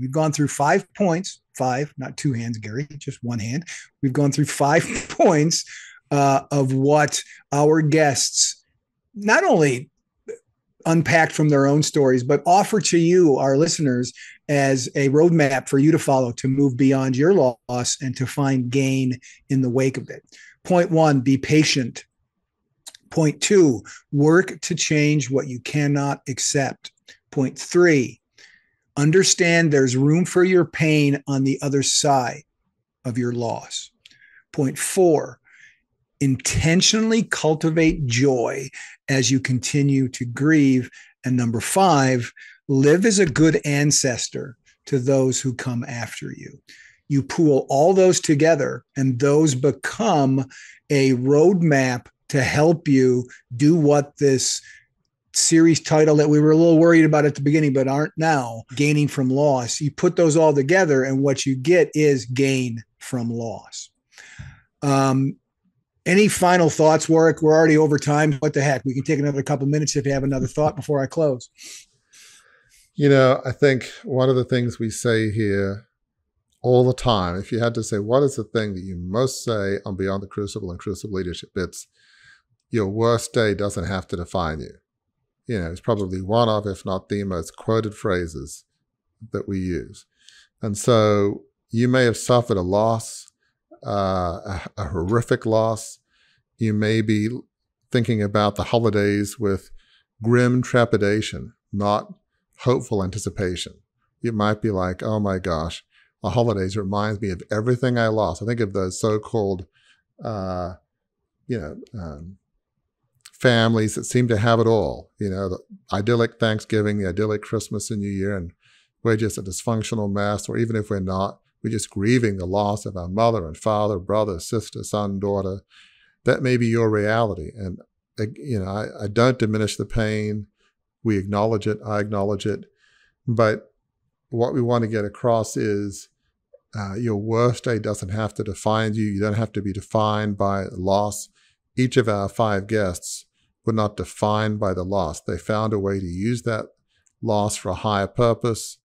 We've gone through 5 points, five, not two hands, Gary, just one hand. We've gone through 5 points of what our guests not only unpacked from their own stories, but offer to you, our listeners, as a roadmap for you to follow to move beyond your loss and to find gain in the wake of it. Point one, be patient. Point two, work to change what you cannot accept. Point three, understand there's room for your pain on the other side of your loss. Point four, intentionally cultivate joy as you continue to grieve. And number five, live as a good ancestor to those who come after you. You pool all those together, and those become a roadmap to help you do what this series title that we were a little worried about at the beginning, but aren't now, gaining from loss. You put those all together, and what you get is gain from loss. Any final thoughts, Warwick? We're already over time. What the heck? We can take another couple minutes if you have another thought before I close. I think one of the things we say here all the time, if you had to say, what is the thing that you most say on Beyond the Crucible and Crucible Leadership, it's your worst day doesn't have to define you. It's probably one of, if not the most quoted phrases that we use. And so you may have suffered a loss, a horrific loss. You may be thinking about the holidays with grim trepidation, not hopeful anticipation. You might be like, oh my gosh, the holidays reminds me of everything I lost. I think of those so-called, families that seem to have it all, the idyllic Thanksgiving, the idyllic Christmas and New Year, and we're just a dysfunctional mess, or even if we're not, we're just grieving the loss of our mother and father, brother, sister, son, daughter. That may be your reality. And, I don't diminish the pain. We acknowledge it. I acknowledge it. But what we want to get across is your worst day doesn't have to define you. You don't have to be defined by loss. Each of our 5 guests were not defined by the loss. They found a way to use that loss for a higher purpose.